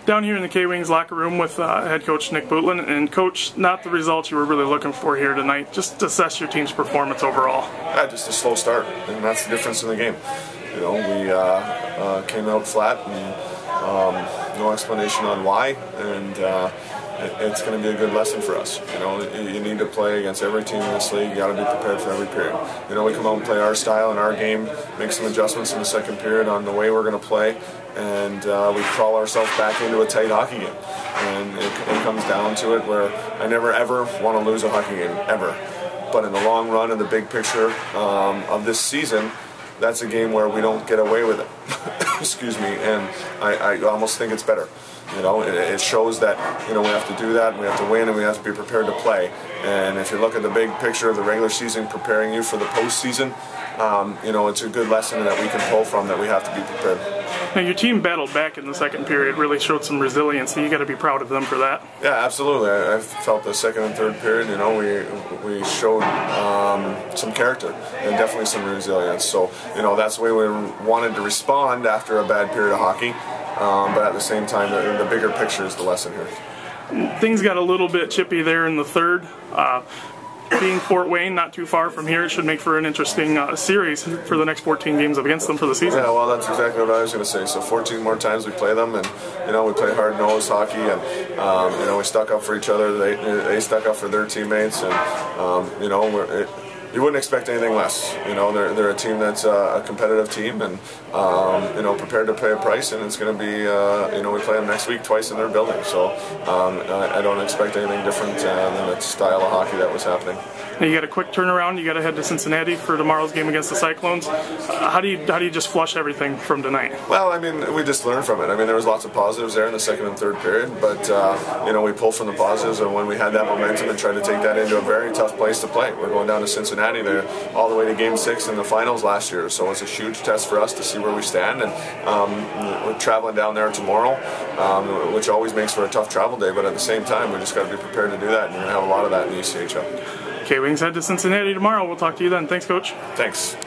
Down here in the K-Wings locker room with head coach Nick Bootland. And coach, not the results you were really looking for here tonight. Just assess your team's performance overall. Yeah, just a slow start, and that's the difference in the game. You know, we came out flat, and no explanation on why, and it's going to be a good lesson for us. You know, you need to play against every team in this league. You got to be prepared for every period. You know, we come out and play our style in our game, make some adjustments in the second period on the way we're going to play, and we crawl ourselves back into a tight hockey game. And it comes down to it where I never ever want to lose a hockey game, ever. But in the long run, in the big picture of this season, that's a game where we don't get away with it. Excuse me, and I almost think it's better. You know, it shows that, you know, we have to do that, and we have to win, and we have to be prepared to play. And if you look at the big picture of the regular season preparing you for the postseason, you know, it's a good lesson that we can pull from, that we have to be prepared. Now, your team battled back in the second period, really showed some resilience, and you got to be proud of them for that. Yeah, absolutely. I felt the second and third period, you know, we showed some character and definitely some resilience. So, you know, that's the way we wanted to respond after a bad period of hockey. But at the same time, the bigger picture is the lesson here. Things got a little bit chippy there in the third. Being Fort Wayne, not too far from here, it should make for an interesting series for the next 14 games against them for the season. Yeah, well, that's exactly what I was going to say. So 14 more times we play them, and, you know, we play hard-nosed hockey, and, you know, we stuck up for each other. They stuck up for their teammates, and, you know, you wouldn't expect anything less. You know, they're a team that's a competitive team, and you know, prepared to pay a price. And it's going to be, you know, we play them next week twice in their building. So I don't expect anything different than the style of hockey that was happening. Now you got a quick turnaround. You got to head to Cincinnati for tomorrow's game against the Cyclones. How do you just flush everything from tonight? Well, I mean, we just learned from it. I mean, there was lots of positives there in the second and third period, but you know, we pulled from the positives, and when we had that momentum and tried to take that into a very tough place to play. We're going down to Cincinnati there, all the way to Game 6 in the finals last year, so it's a huge test for us to see where we stand. And we're traveling down there tomorrow, which always makes for a tough travel day, but at the same time, we just got to be prepared to do that, and you're going to have a lot of that in the ECHL. K-Wings head to Cincinnati tomorrow. We'll talk to you then. Thanks, Coach. Thanks.